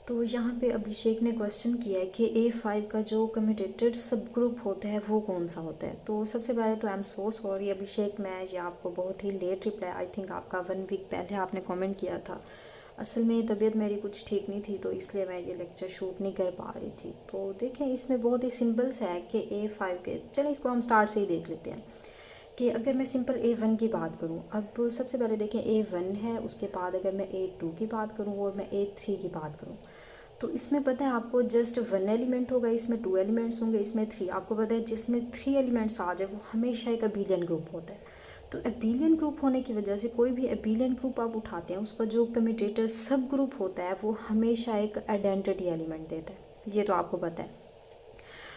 तो यहाँ पे अभिषेक ने क्वेश्चन किया है कि A5 का जो कम्यूटेटर सब ग्रुप होता है वो कौन सा होता है। तो सबसे पहले तो आई एम सो सॉरी अभिषेक, मैं ये आपको बहुत ही लेट रिप्लाई, आई थिंक आपका 1 वीक पहले आपने कमेंट किया था। असल में तबीयत मेरी कुछ ठीक नहीं थी तो इसलिए मैं ये लेक्चर शूट नहीं कर पा रही थी। तो देखें इसमें बहुत ही सिंपल सा है कि A5 के, चलें इसको हम स्टार्ट से ही देख लेते हैं कि अगर मैं सिंपल A1 की बात करूं, अब सबसे पहले देखें A1 है, उसके बाद अगर मैं A2 की बात करूं और मैं A3 की बात करूं, तो इसमें पता है आपको जस्ट 1 एलिमेंट होगा, इसमें 2 एलिमेंट्स होंगे, इसमें 3। आपको पता है जिसमें 3 एलिमेंट्स आ जाए वो हमेशा एक अबेलियन ग्रुप होता है। तो अबेलियन ग्रुप होने की वजह से कोई भी अबेलियन ग्रुप आप उठाते हैं उसका जो कम्यूटेटर सब ग्रुप होता है वो हमेशा एक आइडेंटिटी एलिमेंट देता है, ये तो आपको पता है।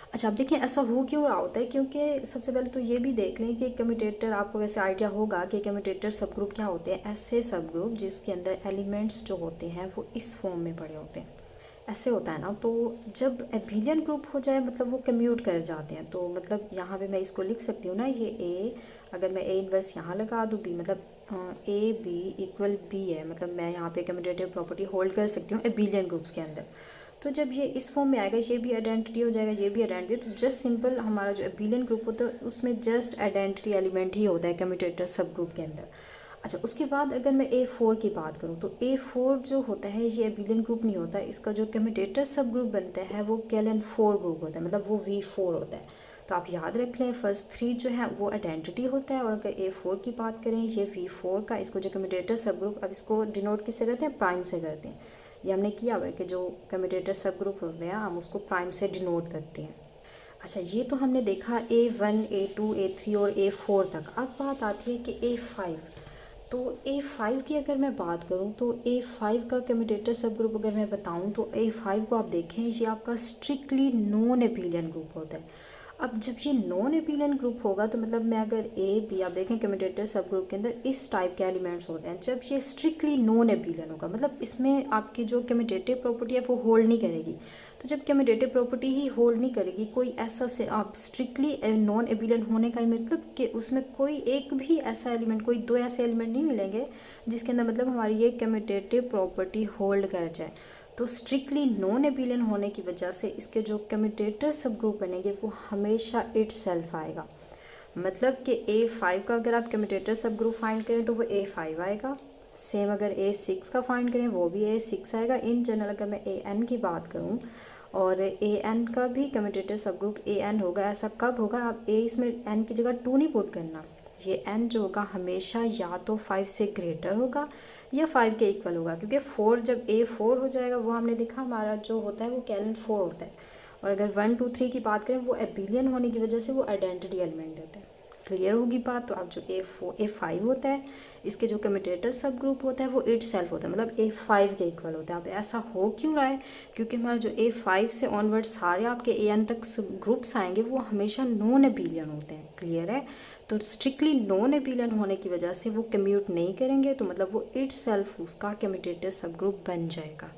अच्छा, अब देखें ऐसा हो क्यों रहा होता है, क्योंकि सबसे पहले तो ये भी देख लें कि कम्यूटेटर, आपको वैसे आइडिया होगा कि कम्यूटेटर सब ग्रुप क्या होते हैं। ऐसे सब ग्रुप जिसके अंदर एलिमेंट्स जो होते हैं वो इस फॉर्म में पड़े होते हैं, ऐसे होता है ना। तो जब एबिलियन ग्रुप हो जाए मतलब वो कम्यूट कर जाते हैं। तो मतलब यहाँ पे मैं इसको लिख सकती हूँ ना, ये ए, अगर मैं ए इन्वर्स यहाँ लगा दूँ बी, मतलब ए बी इक्वल बी है, मतलब मैं यहाँ पे कम्यूटेटिव प्रॉपर्टी होल्ड कर सकती हूँ एबिलियन ग्रुप्स के अंदर। तो जब ये इस फॉर्म में आएगा, ये भी आइडेंटिटी हो जाएगा, ये भी आइडेंटिटी, तो जस्ट सिंपल हमारा जो एबिलियन ग्रुप होता है उसमें जस्ट आइडेंटिटी एलिमेंट ही होता है कम्यूटेटर सब ग्रुप के अंदर। अच्छा, उसके बाद अगर मैं A4 की बात करूँ तो A4 जो होता है ये एबिलियन ग्रुप नहीं होता, इसका जो कम्यूटेटर सब ग्रुप बनता है वो KLN4 ग्रुप होता है, मतलब वो V4 होता है। तो आप याद रख लें, फर्स्ट 3 जो है वो आइडेंटिटी होता है, और अगर A4 की बात करें ये V4 का, इसको जो कम्यूटेटर सब ग्रुप, अब इसको डिनोट किससे करते हैं, प्राइम से करते हैं। ये हमने किया हुआ है कि जो कम्यूटेटर सब ग्रुप होते हैं हम उसको प्राइम से डिनोट करते हैं। अच्छा, ये तो हमने देखा A1 A2 A3 और A4 तक। अब बात आती है कि A5। तो A5 की अगर मैं बात करूं तो A5 का कम्यूटेटर सब ग्रुप अगर मैं बताऊं तो A5 को आप देखें, ये आपका स्ट्रिक्टली नॉन एबिलियन ग्रुप होता है। अब जब ये नॉन एबिलियन ग्रुप होगा तो मतलब मैं अगर ए बी, आप देखें कम्यूटेटर सब ग्रुप के अंदर इस टाइप के एलिमेंट्स होते हैं। जब ये स्ट्रिक्टली नॉन एबिलियन होगा मतलब इसमें आपकी जो कम्यूटेटिव प्रॉपर्टी है वो होल्ड नहीं करेगी। तो जब कम्यूटेटिव प्रॉपर्टी ही होल्ड नहीं करेगी, कोई ऐसा से आप स्ट्रिक्टली नॉन एबिलियन होने का मतलब कि उसमें कोई एक भी ऐसा एलिमेंट, कोई 2 ऐसे एलिमेंट नहीं मिलेंगे जिसके अंदर मतलब हमारी ये कम्यूटेटिव प्रॉपर्टी होल्ड कर जाए। तो स्ट्रिक्टली नॉन एबिलियन होने की वजह से इसके जो कम्यूटेटर सब ग्रुप बनेंगे वो हमेशा इटसेल्फ आएगा। मतलब कि A5 का अगर आप कम्यूटेटर सब ग्रुप फाइंड करें तो वो A5 आएगा। सेम अगर A6 का फाइंड करें वो भी A6 आएगा। इन जनरल अगर मैं AN की बात करूं और AN का भी कम्यूटेटर सब ग्रुप AN होगा। ऐसा कब होगा, आप A इसमें N की जगह 2 नहीं पुट करना, ये N जो होगा हमेशा या तो 5 से ग्रेटर होगा या 5 के इक्वल होगा, क्योंकि 4 जब A4 हो जाएगा वो हमने देखा हमारा जो होता है वो KLN4 होता है। और अगर 1 2 3 की बात करें वो एबिलियन होने की वजह से वो आइडेंटिटी एलिमेंट देता है। क्लियर होगी बात। तो अब जो A5 होता है इसके जो कम्यूटेटर सब ग्रुप होता है वो इटसेल्फ होता है, मतलब A5 के इक्वल होता है। अब ऐसा हो क्यों रहा है, क्योंकि हमारा जो A5 से ऑनवर्ड सारे आपके AN तक ग्रुप्स आएंगे वो हमेशा नॉन एबिलियन होते हैं। क्लियर है। तो स्ट्रिक्टली नॉन एबिलियन होने की वजह से वो कम्यूट नहीं करेंगे, तो मतलब वो इटसेल्फ उसका कम्यूटेटर सब ग्रुप बन जाएगा।